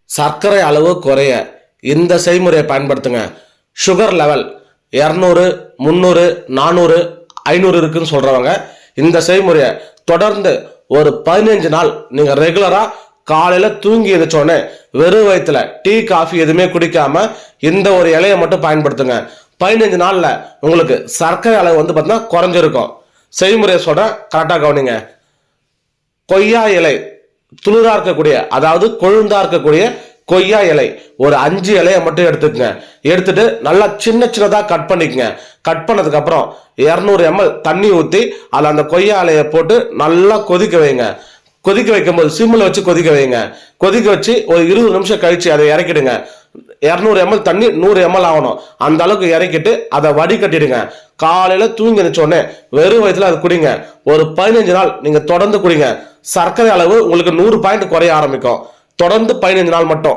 சர்க்கரை அளவு குறைய இந்த செய்முறையை பயன்படுத்துங்க. சுகர் லெவல் 200, 300, 400, 500 இருக்குன்னு சொல்றவங்க இந்த செய்முறையை தொடர்ந்து ஒரு 15 நாள் நீங்க ரெகுலரா காலையில தூங்கி எந்திரிச்சோடனே வெறும் வயிற்றுல டீ காஃபி எதுவுமே குடிக்காம இந்த ஒரு இலையை மட்டும் பயன்படுத்துங்க. 15 நாள்ல உங்களுக்கு சர்க்கரை அளவு பார்த்தீங்கன்னா குறைஞ்சிருக்கும். செய்முறையை சொல்றேன், கரெக்டா கவனிங்க. கொய்யா இலை துளிரா இருக்கக்கூடிய, அதாவது கொழுந்தா இருக்கக்கூடிய கொய்யா இலை ஒரு 5 இலையை மட்டும் எடுத்துக்கங்க. எடுத்துட்டு நல்லா சின்ன சின்னதா கட் பண்ணிக்கங்க. கட் பண்ணதுக்கு அப்புறம் 200 ml தண்ணி ஊற்றி அதில் அந்த கொய்யா இலையை போட்டு நல்லா கொதிக்க வைங்க. கொதிக்க வைக்கும் போது சிம்மில் வச்சு கொதிக்க வைங்க. கொதிக்க வச்சு ஒரு 20 நிமிஷம் கழிச்சு அதை இறக்கிடுங்க. 200 ml தண்ணி 100 ml ஆகணும். அந்த அளவுக்கு இறக்கிட்டு அதை வடிகட்டிடுங்க. காலையில தூங்கி எழுந்தோடனே வெறும் வயிற்றுல அது குடிங்க. ஒரு 15 நாள் நீங்க தொடர்ந்து குடிங்க. சர்க்கரை அளவு உங்களுக்கு 100 பாயிண்ட் குறைய ஆரம்பிக்கும். தொடர்ந்து 15 நாள் மட்டும்.